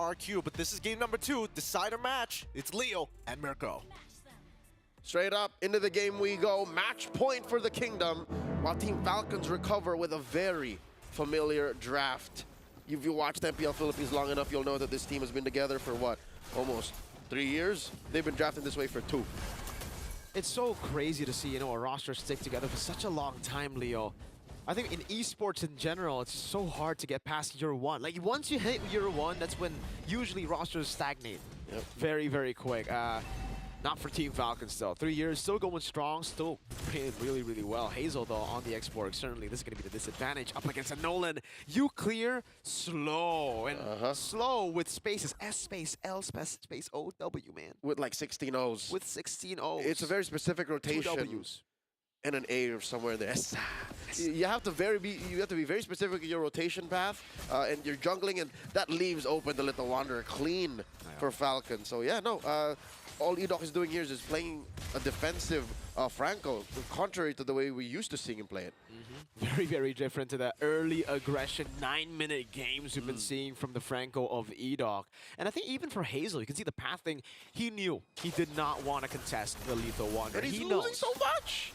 RRQ, but this is game number 2, decider match. It's Leo and Mirko. Straight up into the game we go. Match point for the Kingdom, while Team Falcons recover with a very familiar draft. If you watched MPL Philippines long enough, you'll know that this team has been together for what? Almost 3 years? They've been drafting this way for 2. It's so crazy to see, a roster stick together for such a long time, Leo. I think in esports in general, it's so hard to get past year 1. Like, once you hit year 1, that's when usually rosters stagnate. Yep. Very, very quick. Not for Team Falcons, though. 3 years, still going strong, still playing really, really well. Hazel, though, on the export, certainly this is going to be the disadvantage up against a Nolan. You clear slow, and slow with spaces. S space, L space, O, W, man. With like 16 O's. With 16 O's. It's a very specific rotation. 2 W's. And an A or somewhere in there. You have to be very specific in your rotation path and your jungling, and that leaves open the Little Wanderer clean for Falcon. So yeah, no. All Edoc is doing here is playing a defensive Franco, contrary to the way we used to seeing him play it. Very, very different to the early aggression 9-minute games we've been seeing from the Franco of Edoc. And I think even for Hazel, you can see the path thing. He knew he did not want to contest the Lethal Wanderer. And he's he losing knows. so much.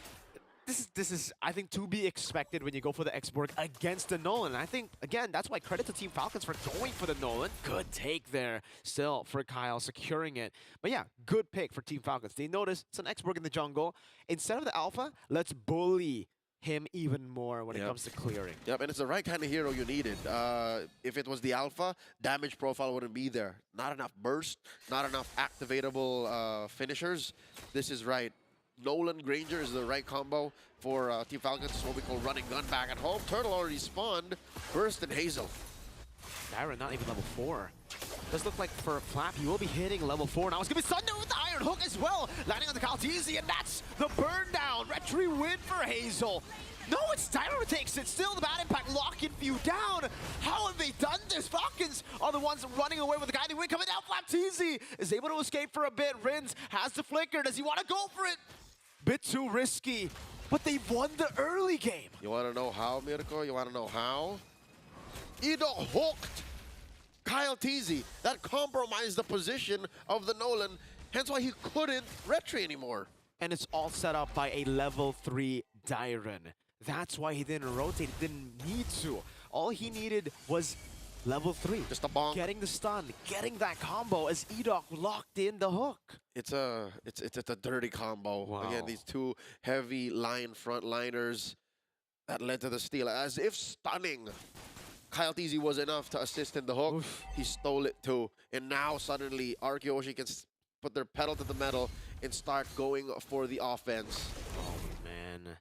This is, I think, to be expected when you go for the Xborg against the Nolan. And I think, again, that's why credit to Team Falcons for going for the Nolan. Good take there still for Kyle, securing it. But yeah, good pick for Team Falcons. They notice it's an Xborg in the jungle. Instead of the Alpha, let's bully him even more when it comes to clearing. Yep, and it's the right kind of hero you needed. If it was the Alpha, damage profile wouldn't be there. Not enough burst, not enough activatable finishers. This is right. Nolan Granger is the right combo for Team Falcons. What we call running gun back at home. Turtle already spawned. Burst and Hazel. Dyron not even level 4. Does look like for Flap, he will be hitting level 4 now. It's going to be Thunder with the Iron Hook as well. Landing on the Kaltizi, and that's the burn down. Retry win for Hazel. No, it's Dyron who takes it. Still the bad impact locking few down. How have they done this? Falcons are the ones running away with the guy. They win coming down. Flapteezy is able to escape for a bit. Rins has the flicker. Does he want to go for it? Bit too risky, but they won the early game. You want to know how, Mirko? You want to know how? Edo hooked Kyle Teasy. That compromised the position of the Nolan, hence why he couldn't retry anymore. And it's all set up by a level 3 Dyron. That's why he didn't rotate, didn't need to. All he needed was level 3. Just a bonk. Getting the stun, getting that combo as Edoc locked in the hook. It's a dirty combo. Wow. Again, these two heavy line frontliners that led to the steal. As if stunning Kyle Teasy was enough to assist in the hook. Oof. He stole it too. And now suddenly RRQ can put their pedal to the metal and start going for the offense. Oh man.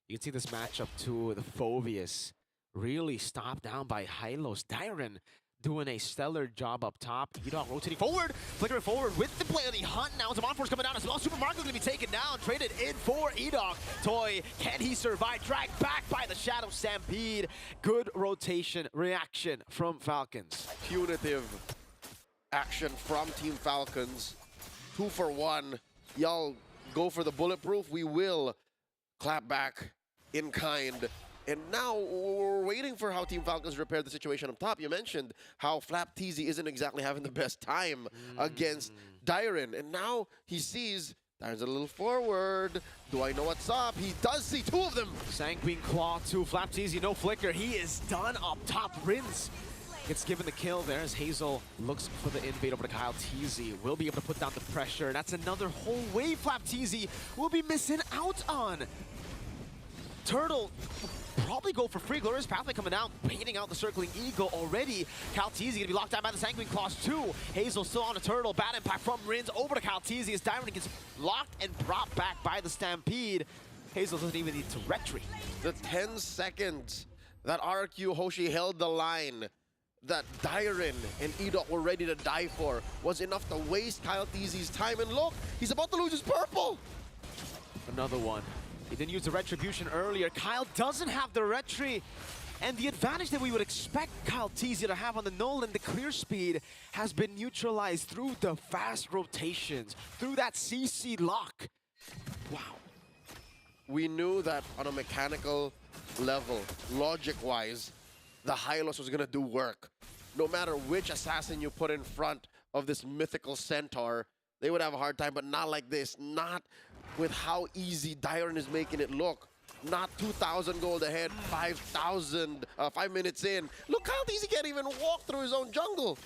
You can see this matchup too, the Phobius really stopped down by Hylos. Dyron doing a stellar job up top. Edoc rotating forward, flickering forward with the play of the hunt. Now Zaman Force coming down as well. Super Marco's gonna be taken down, traded in for Edoc. Toy, can he survive? Dragged back by the Shadow Stampede. Good rotation reaction from Falcons. Punitive action from Team Falcons. 2 for 1. Y'all go for the bulletproof. We will clap back in kind. And now we're waiting for how Team Falcons repair the situation up top. You mentioned how Flapteezy isn't exactly having the best time against Dyron. And now he sees Dyron's a little forward. Do I know what's up? He does see 2 of them. Sanguine Claw to Flapteezy, no flicker. He is done up top. Rins gets given the kill there as Hazel looks for the invade over to Kyle Teasy. Will be able to put down the pressure. And that's another whole wave Flapteezy will be missing out on. Turtle probably go for free. Glorious Pathway coming out, baiting out the Circling Eagle already. Kaltizi gonna be locked down by the Sanguine Claws too. Hazel still on a Turtle. Bad impact from Rins over to Kaltizi as Dyron gets locked and brought back by the Stampede. Hazel doesn't even need to retry. The 10 seconds that RRQ Hoshi held the line that Dyron and Edoc were ready to die for was enough to waste Kyle Teasy's time. And look, he's about to lose his purple. Another one. He didn't use the retribution earlier. Kyle doesn't have the retry. And the advantage that we would expect Kyle Teasy to have on the Nolan, the clear speed, has been neutralized through the fast rotations, through that CC lock. Wow. We knew that on a mechanical level, logic-wise, the Hylos was going to do work. no matter which assassin you put in front of this mythical centaur, they would have a hard time, but not like this. Not with how easy Dyron is making it look. Not 2,000 gold ahead, 5 minutes in. Look how easy he can't even walk through his own jungle.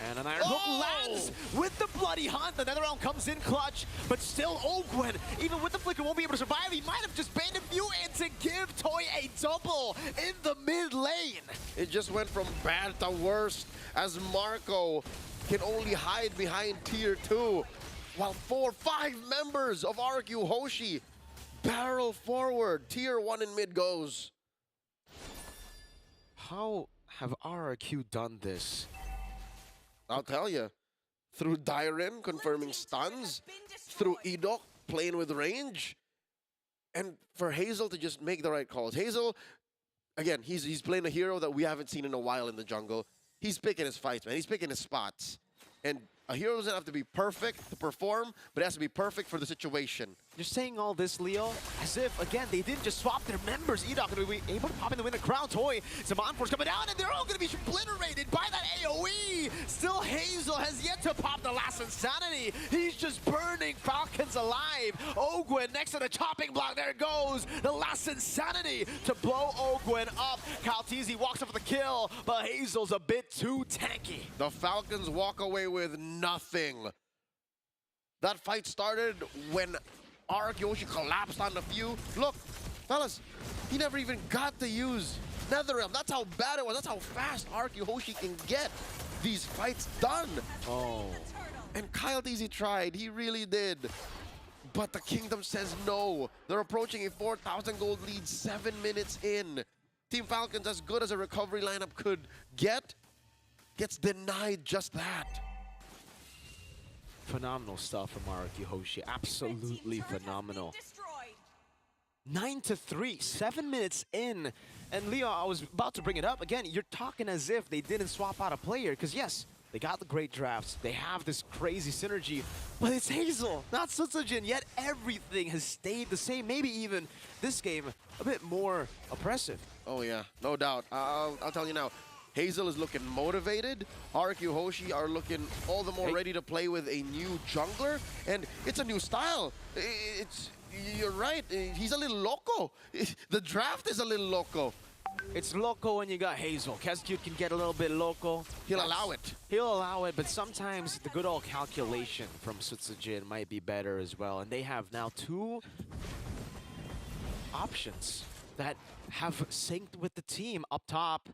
And an Iron Hook lands with the Bloody Hunt. The Netherrealm comes in clutch, but still Ogwen, even with the Flicker, won't be able to survive. He might have just banned a few in to give Toy a double in the mid lane. It just went from bad to worse as Marco can only hide behind tier 2, while 5 members of RRQ Hoshi barrel forward. Tier 1 in mid goes. How have RRQ done this? I'll tell you, through Dyren confirming stuns, through Edok playing with range, and for Hazel to just make the right calls. Hazel, again, he's playing a hero that we haven't seen in a while in the jungle. He's picking his fights, man. He's picking his spots. And a hero doesn't have to be perfect to perform, but it has to be perfect for the situation. You're saying all this, Leo, as if, again, they didn't just swap their members. Edok going to be able to pop in the win the crown. Toy, Zaman Force coming down, and they're all going to be obliterated by that AoE. Still, Hazel has yet to pop the last Insanity. He's just burning Falcons alive. Ogwen next to the chopping block. There it goes. The last Insanity to blow Ogwen up. Kaltizi walks up for the kill, but Hazel's a bit too tanky. The Falcons walk away with nothing. That fight started when RRQ Hoshi collapsed on a few. Look, fellas, he never even got to use Netherrealm. That's how bad it was. That's how fast RRQ Hoshi can get these fights done. Oh. And Kyle Deasy tried. He really did. But the Kingdom says no. They're approaching a 4,000 gold lead 7 minutes in. Team Falcons, as good as a recovery lineup could get, gets denied just that. Phenomenal stuff from RRQ Hoshi. Absolutely phenomenal. 9-3, 7 minutes in. And Leo, I was about to bring it up. Again, you're talking as if they didn't swap out a player. Because yes, they got the great drafts. They have this crazy synergy. But it's Hazel, not Sutsujin. Yet everything has stayed the same. Maybe even this game a bit more oppressive. Oh yeah, no doubt. I'll tell you now. Hazel is looking motivated. RRQ Hoshi are looking all the more ready to play with a new jungler. And it's a new style. You're right. He's a little loco. The draft is a little loco. It's loco when you got Hazel. Kescute can get a little bit loco. He'll allow it. He'll allow it, but sometimes the good old calculation from Sutsujin might be better as well. And they have now 2 options that have synced with the team up top.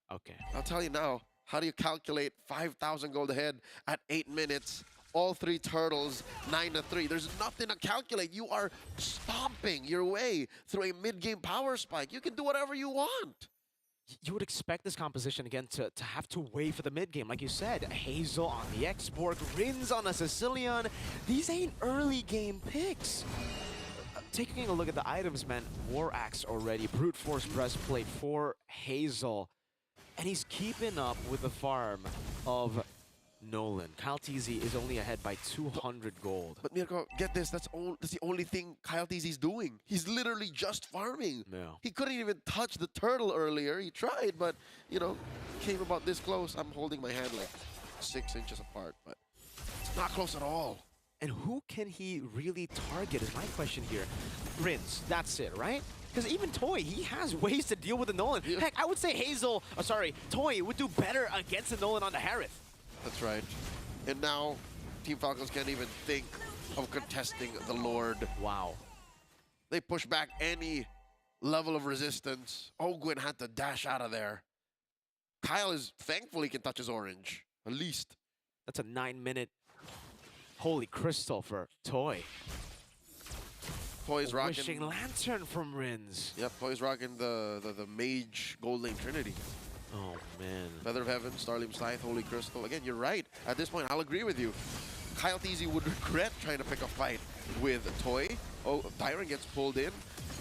Okay. I'll tell you now, how do you calculate 5,000 gold ahead at 8 minutes? All 3 turtles, 9-3. There's nothing to calculate. You are stomping your way through a mid-game power spike. You can do whatever you want. You would expect this composition, again, to have to wait for the mid-game. Like you said, Hazel on the export, Rins on a Sicilian. These ain't early game picks. Taking a look at the items, man, War Axe already, Brute Force Breastplate for Hazel. And he's keeping up with the farm of Nolan. Kyle TZ is only ahead by 200 gold. But Mirko, get this, that's the only thing Kyle TZ's doing. He's literally just farming. Yeah. He couldn't even touch the turtle earlier. He tried, but, you know, came about this close. I'm holding my hand like 6 inches apart, but it's not close at all. And who can he really target is my question here. Rins, that's it, right? Because even Toy, he has ways to deal with the Nolan. Yeah. Heck, I would say Toy would do better against the Nolan on the Harith. That's right. And now, Team Falcons can't even think of contesting the Lord. Wow. They push back any level of resistance. Ogwen had to dash out of there. Kyle is thankfully can touch his orange, at least. That's a 9-minute holy crystal for Toy. Toy's rocking. Wishing Lantern from Rins. Yep, Toy's rocking the mage gold lane trinity. Oh man. Feather of Heaven, Starlim Scythe, Holy Crystal. Again, you're right. At this point, I'll agree with you. Kyle TZ would regret trying to pick a fight with Toy. Oh, Dyron gets pulled in.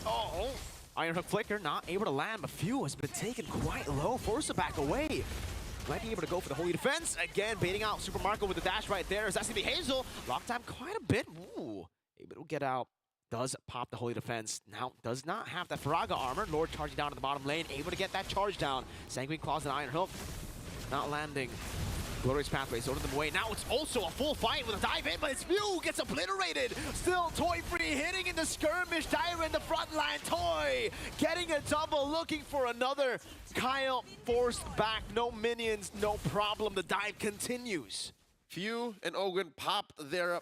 Oh! Iron Hook Flicker not able to land. A few has been taken quite low. Forced to back away. Might be able to go for the Holy Defense. Again, baiting out Super Marco with the dash right there. That's going to be Hazel. Locked time quite a bit. Ooh. Able to get out. Does pop the Holy Defense. Now, does not have that Faraga armor. Lord charging down to the bottom lane. Able to get that charge down. Sanguine Claws and Iron Hook. not landing. Glorious Pathways ordered them away. Now it's also a full fight with a dive in, but it's Mew gets obliterated. Still Toy Free hitting in the skirmish. Dire in the front line. Toy getting a double, looking for another. Kyle forced back. No minions, no problem. The dive continues. Few and Ogwen popped their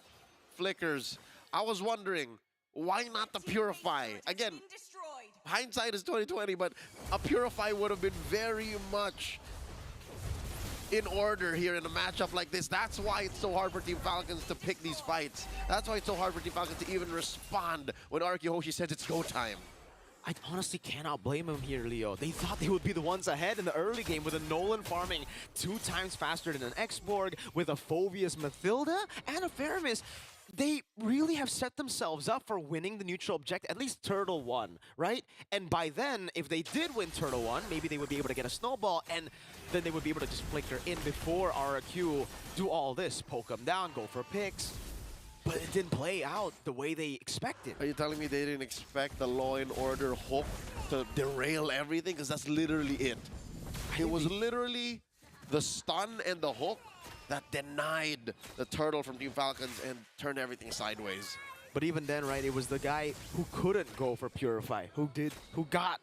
flickers. I was wondering, why not the Purify? Again, hindsight is 2020, but a Purify would have been very much in order here in a matchup like this. That's why it's so hard for Team Falcons to pick these fights. That's why it's so hard for Team Falcons to even respond when RRQ Hoshi says it's go time. I honestly cannot blame him here, Leo. They thought they would be the ones ahead in the early game with a Nolan farming 2 times faster than an X-Borg, with a Phobius Mathilda and a Faramis. They really have set themselves up for winning the neutral objective, at least Turtle 1, right? And by then, if they did win Turtle 1, maybe they would be able to get a snowball, and then they would be able to just flicker in before RRQ do all this, poke them down, go for picks. But it didn't play out the way they expected. Are you telling me they didn't expect the Law and Order hook to derail everything? Because that's literally it. It was literally the stun and the hook that denied the Turtle from Team Falcons and turned everything sideways. But even then, right, it was the guy who couldn't go for Purify, who got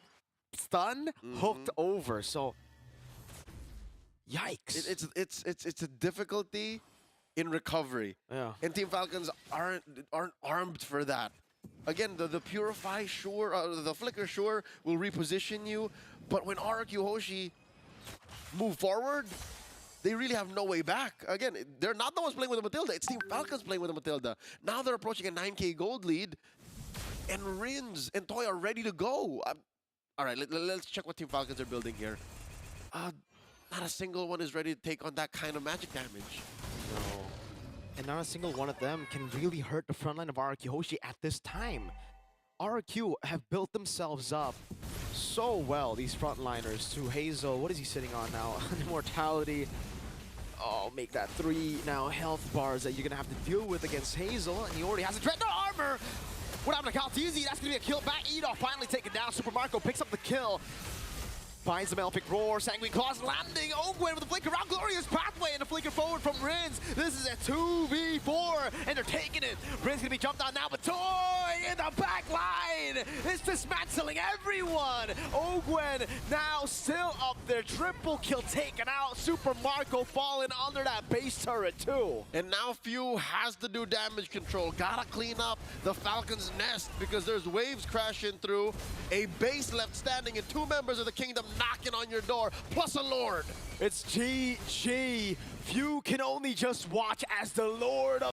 stunned, hooked over. So, yikes! It's a difficulty in recovery. Yeah. And Team Falcons aren't armed for that. Again, the Purify, sure, the Flicker, sure, will reposition you. But when RRQ Hoshi move forward, they really have no way back. Again, they're not the ones playing with the Matilda. It's Team Falcons playing with the Matilda. Now they're approaching a 9K gold lead, and Rins and Toy are ready to go. All right, let's check what Team Falcons are building here. Not a single one is ready to take on that kind of magic damage. No. And not a single one of them can really hurt the front line of RRQ Hoshi at this time. RRQ have built themselves up so well, these frontliners, to Hazel. What is he sitting on now? Immortality. Oh, make that 3 now health bars that you're going to have to deal with against Hazel. And he already has a Dreadnought armor. What happened to Kaltizi? That's going to be a kill back. Edoff finally taken down. Super Marco picks up the kill. Finds the Melfic Roar, Sanguine Claws landing. Ogwen with a flicker around, Glorious Pathway, and a flicker forward from Rins. This is a 2v4, and they're taking it. Rins gonna be jumped on now, but Toy in the back line is dismantling everyone. Ogwen now still up there, triple kill taken out. Super Marco falling under that base turret too. And now Few has to do damage control. Gotta clean up the Falcons' nest because there's waves crashing through, a base left standing, and 2 members of the Kingdom knocking on your door, plus a Lord. It's GG. Few can only just watch as the Lord of